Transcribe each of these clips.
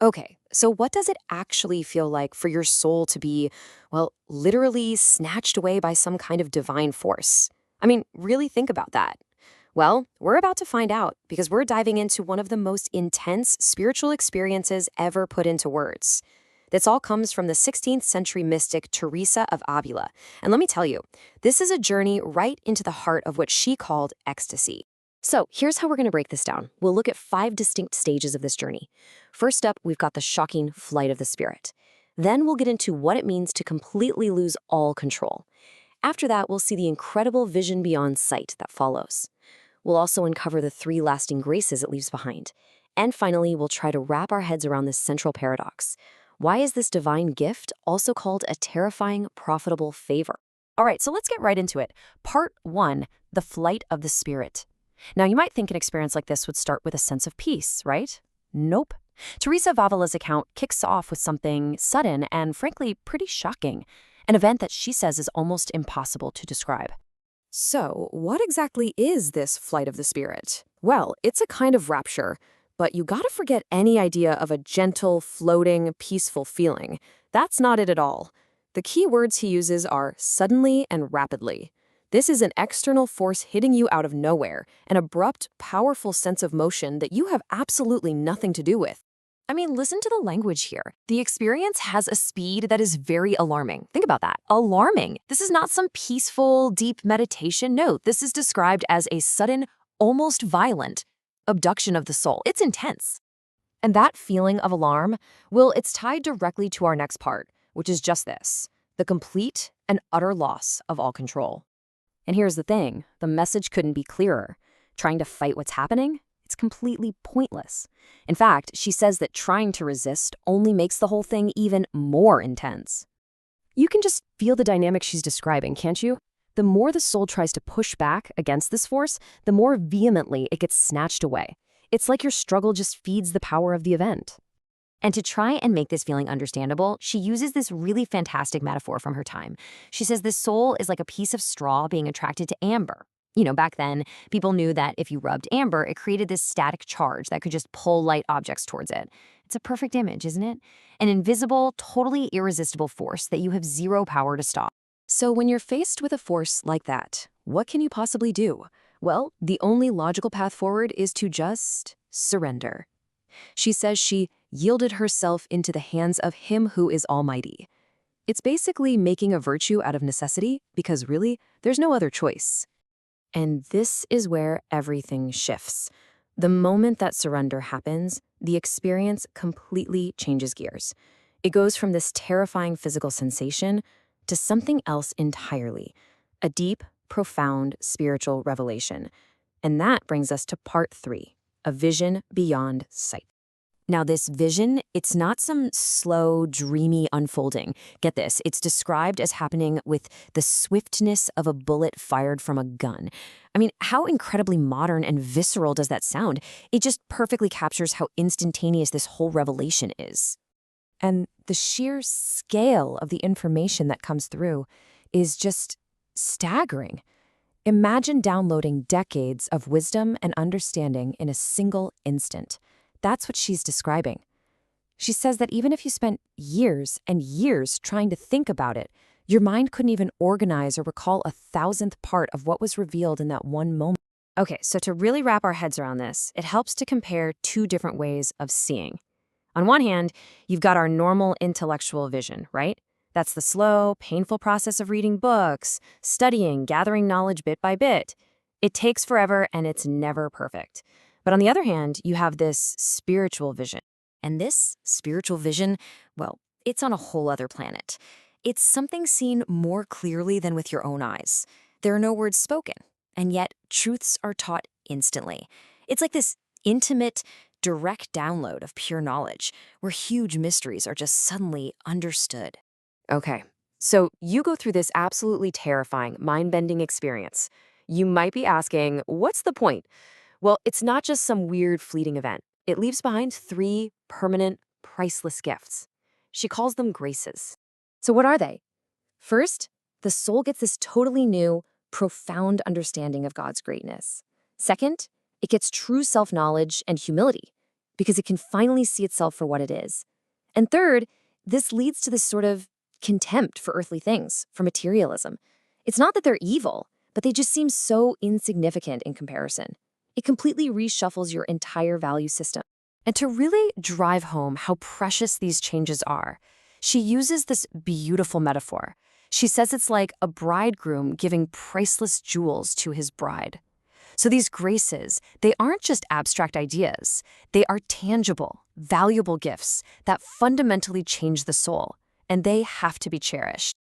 Okay, so what does it actually feel like for your soul to be, well, literally snatched away by some kind of divine force? I mean, really think about that. Well, we're about to find out because we're diving into one of the most intense spiritual experiences ever put into words. This all comes from the 16th century mystic Teresa of Avila. And let me tell you, this is a journey right into the heart of what she called ecstasy. So here's how we're going to break this down. We'll look at 5 distinct stages of this journey. First up, we've got the shocking flight of the spirit. Then we'll get into what it means to completely lose all control. After that, we'll see the incredible vision beyond sight that follows. We'll also uncover the 3 lasting graces it leaves behind. And finally, we'll try to wrap our heads around this central paradox. Why is this divine gift also called a terrifying, profitable favor? All right, so let's get right into it. Part 1, the flight of the spirit. Now, you might think an experience like this would start with a sense of peace, right? Nope. Teresa of Avila's account kicks off with something sudden and, frankly, pretty shocking, an event that she says is almost impossible to describe. So, what exactly is this flight of the spirit? Well, it's a kind of rapture, but you gotta forget any idea of a gentle, floating, peaceful feeling. That's not it at all. The key words he uses are suddenly and rapidly. This is an external force hitting you out of nowhere, an abrupt, powerful sense of motion that you have absolutely nothing to do with. I mean, listen to the language here. The experience has a speed that is very alarming. Think about that. Alarming. This is not some peaceful, deep meditation. No, this is described as a sudden, almost violent abduction of the soul. It's intense. And that feeling of alarm, well, it's tied directly to our next part, which is just this: the complete and utter loss of all control. And here's the thing, the message couldn't be clearer. Trying to fight what's happening? It's completely pointless. In fact, she says that trying to resist only makes the whole thing even more intense. You can just feel the dynamic she's describing, can't you? The more the soul tries to push back against this force, the more vehemently it gets snatched away. It's like your struggle just feeds the power of the event. And to try and make this feeling understandable, she uses this really fantastic metaphor from her time. She says the soul is like a piece of straw being attracted to amber. Back then, people knew that if you rubbed amber, it created this static charge that could just pull light objects towards it. It's a perfect image, isn't it? An invisible, totally irresistible force that you have zero power to stop. So when you're faced with a force like that, what can you possibly do? Well, the only logical path forward is to just surrender. She says she yielded herself into the hands of Him who is Almighty. It's basically making a virtue out of necessity because really, there's no other choice. And this is where everything shifts. The moment that surrender happens, the experience completely changes gears. It goes from this terrifying physical sensation to something else entirely, a deep, profound spiritual revelation. And that brings us to part 3, a vision beyond sight. Now, this vision, it's not some slow, dreamy unfolding. Get this, it's described as happening with the swiftness of a bullet fired from a gun. I mean, how incredibly modern and visceral does that sound? It just perfectly captures how instantaneous this whole revelation is. And the sheer scale of the information that comes through is just staggering. Imagine downloading decades of wisdom and understanding in a single instant. That's what she's describing. She says that even if you spent years and years trying to think about it, your mind couldn't even organize or recall a thousandth part of what was revealed in that one moment. Okay, so to really wrap our heads around this, it helps to compare 2 different ways of seeing. On one hand, you've got our normal intellectual vision, right? That's the slow, painful process of reading books, studying, gathering knowledge bit by bit. It takes forever and it's never perfect. But on the other hand, you have this spiritual vision. And this spiritual vision, well, it's on a whole other planet. It's something seen more clearly than with your own eyes. There are no words spoken, and yet truths are taught instantly. It's like this intimate, direct download of pure knowledge, where huge mysteries are just suddenly understood. Okay, so you go through this absolutely terrifying, mind-bending experience. You might be asking, what's the point? Well, it's not just some weird fleeting event. It leaves behind 3 permanent, priceless gifts. She calls them graces. So what are they? First, the soul gets this totally new, profound understanding of God's greatness. Second, it gets true self-knowledge and humility. because it can finally see itself for what it is. And third, this leads to this sort of contempt for earthly things, for materialism. It's not that they're evil, but they just seem so insignificant in comparison. It completely reshuffles your entire value system. And to really drive home how precious these changes are, she uses this beautiful metaphor. She says it's like a bridegroom giving priceless jewels to his bride. So these graces, they aren't just abstract ideas. They are tangible, valuable gifts that fundamentally change the soul, and they have to be cherished.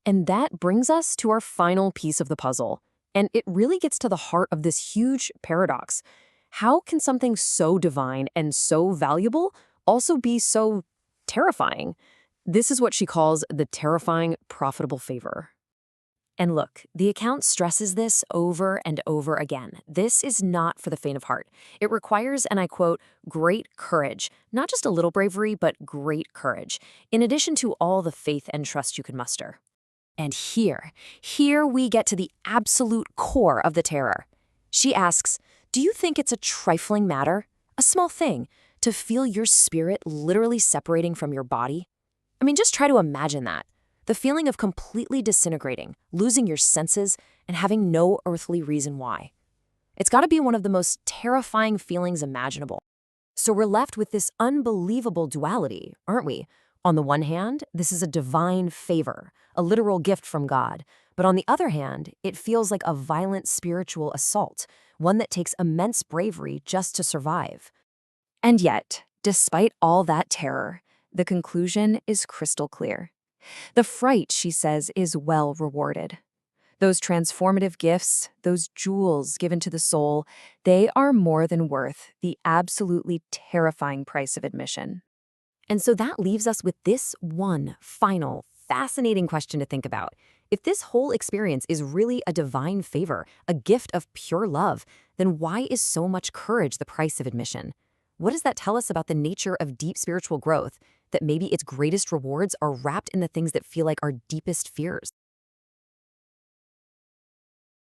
And that brings us to our final piece of the puzzle. And it really gets to the heart of this huge paradox. How can something so divine and so valuable also be so terrifying? This is what she calls the terrifying profitable favor. And look, the account stresses this over and over again. This is not for the faint of heart. It requires, and I quote, great courage. Not just a little bravery, but great courage, in addition to all the faith and trust you can muster. And here we get to the absolute core of the terror. She asks, do you think it's a trifling matter, a small thing, to feel your spirit literally separating from your body? I mean, just try to imagine that. The feeling of completely disintegrating, losing your senses, and having no earthly reason why. It's got to be one of the most terrifying feelings imaginable. So we're left with this unbelievable duality, aren't we? On the one hand, this is a divine favor, a literal gift from God. But on the other hand, it feels like a violent spiritual assault, one that takes immense bravery just to survive. And yet, despite all that terror, the conclusion is crystal clear. The fright, she says, is well rewarded. Those transformative gifts, those jewels given to the soul, they are more than worth the absolutely terrifying price of admission. And so that leaves us with this one final, fascinating question to think about. If this whole experience is really a divine favor, a gift of pure love, then why is so much courage the price of admission? What does that tell us about the nature of deep spiritual growth, that maybe its greatest rewards are wrapped in the things that feel like our deepest fears?